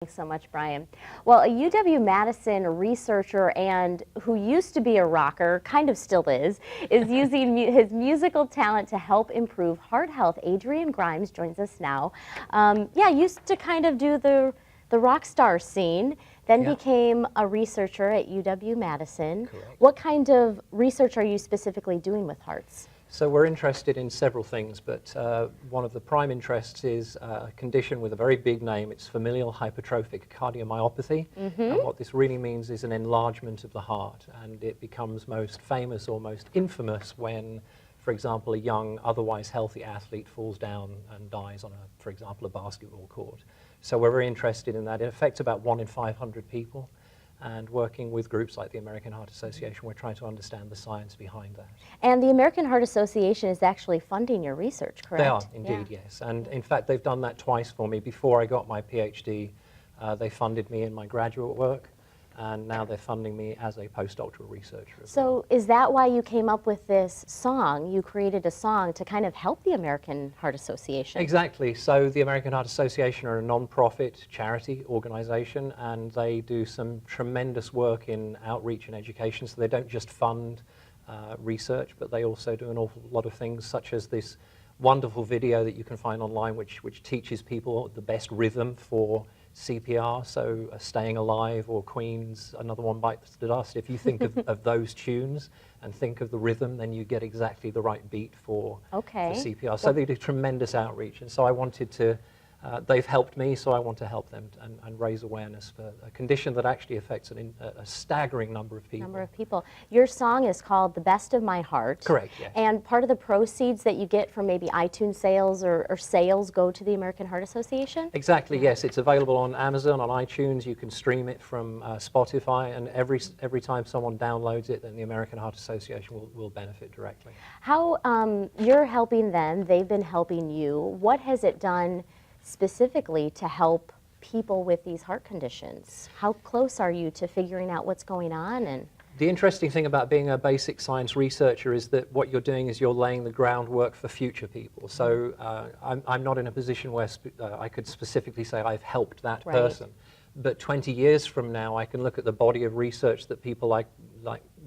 Thanks so much, Brian. Well, a UW-Madison researcher and who used to be a rocker, kind of still is using his musical talent to help improve heart health. Adrian Grimes joins us now. Yeah, used to kind of do the rock star scene, then became a researcher at UW-Madison. Correct. What kind of research are you specifically doing with hearts? So we're interested in several things, but one of the prime interests is a condition with a very big name. It's familial hypertrophic cardiomyopathy. And what this really means is an enlargement of the heart, and it becomes most famous or most infamous when, for example, a young, otherwise healthy athlete falls down and dies on, for example, a basketball court. So we're very interested in that. It affects about 1 in 500 people. And working with groups like the American Heart Association, we're trying to understand the science behind that. And the American Heart Association is actually funding your research, correct? They are, indeed, yes. And in fact, they've done that twice for me. Before I got my PhD, they funded me in my graduate work, and now they're funding me as a postdoctoral researcher. So is that why you came up with this song? You created a song to kind of help the American Heart Association. Exactly. So the American Heart Association are a non-profit charity organization, and they do some tremendous work in outreach and education. So they don't just fund research, but they also do an awful lot of things, such as this wonderful video that you can find online which teaches people the best rhythm for CPR, so Staying Alive or Queen's Another One Bites the Dust. If you think of those tunes and think of the rhythm, then you get exactly the right beat for CPR. So they do tremendous outreach, and so I wanted to, they've helped me, so I want to help them and raise awareness for a condition that actually affects a staggering number of people. Your song is called The Best of My Heart. Correct, yes. And part of the proceeds that you get from maybe iTunes sales or sales go to the American Heart Association? Exactly, yes. It's available on Amazon, on iTunes. You can stream it from Spotify, and every time someone downloads it, then the American Heart Association will benefit directly. How, you're helping them, they've been helping you. What has it done specifically to help people with these heart conditions? How close are you to figuring out what's going on? And the interesting thing about being a basic science researcher is that what you're doing is you're laying the groundwork for future people. So I'm not in a position where I could specifically say I've helped that person. But 20 years from now, I can look at the body of research that people like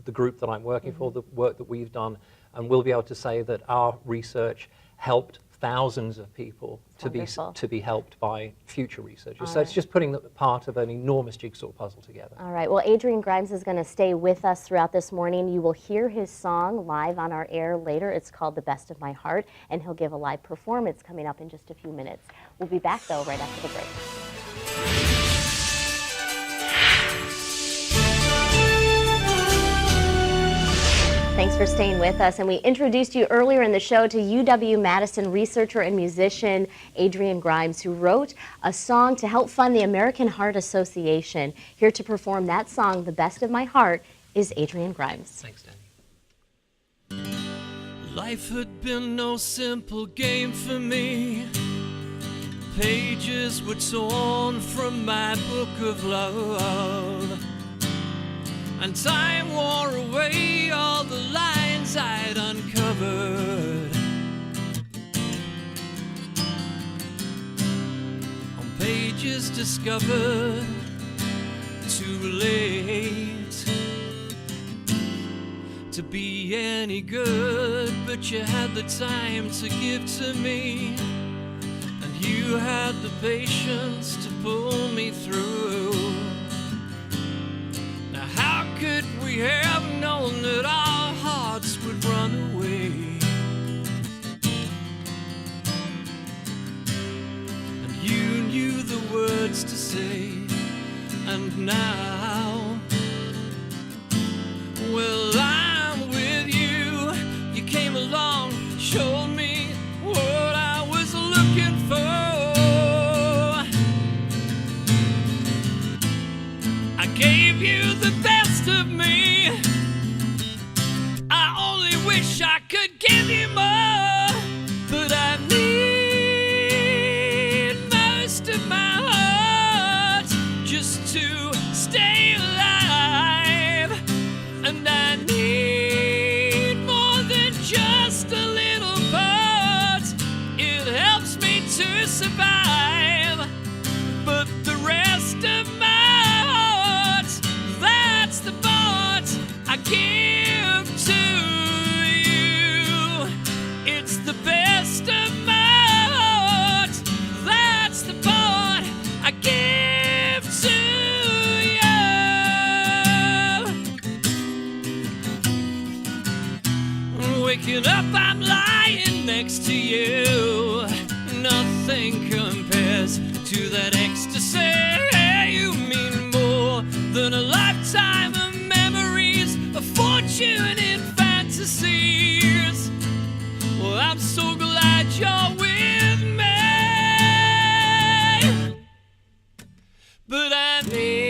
the group that I'm working for, the work that we've done, and we'll be able to say that our research helped thousands of people to be helped by future researchers. So it's just putting the part of an enormous jigsaw puzzle together. All right. Well, Adrian Grimes is going to stay with us throughout this morning. You will hear his song live on our air later. It's called The Best of My Heart, and he'll give a live performance coming up in just a few minutes. We'll be back, though, right after the break. Thanks for staying with us. And we introduced you earlier in the show to UW-Madison researcher and musician Adrian Grimes, who wrote a song to help fund the American Heart Association. Here to perform that song, The Best of My Heart, is Adrian Grimes. Thanks, Danny. Life had been no simple game for me. Pages were torn from my book of love, and time wore away all the lines I'd uncovered. On pages discovered too late to be any good, but you had the time to give to me, and you had the patience to pull me through. How could we have known that our hearts would run away? And you knew the words to say, and now, well, I'm with you. You came along, showed me what I was looking for. I gave you the best of me. I only wish I could give you more, but I need most of my heart just to stay alive. next to you. Nothing compares to that ecstasy. You mean more than a lifetime of memories, a fortune in fantasies. Well, I'm so glad you're with me, but I need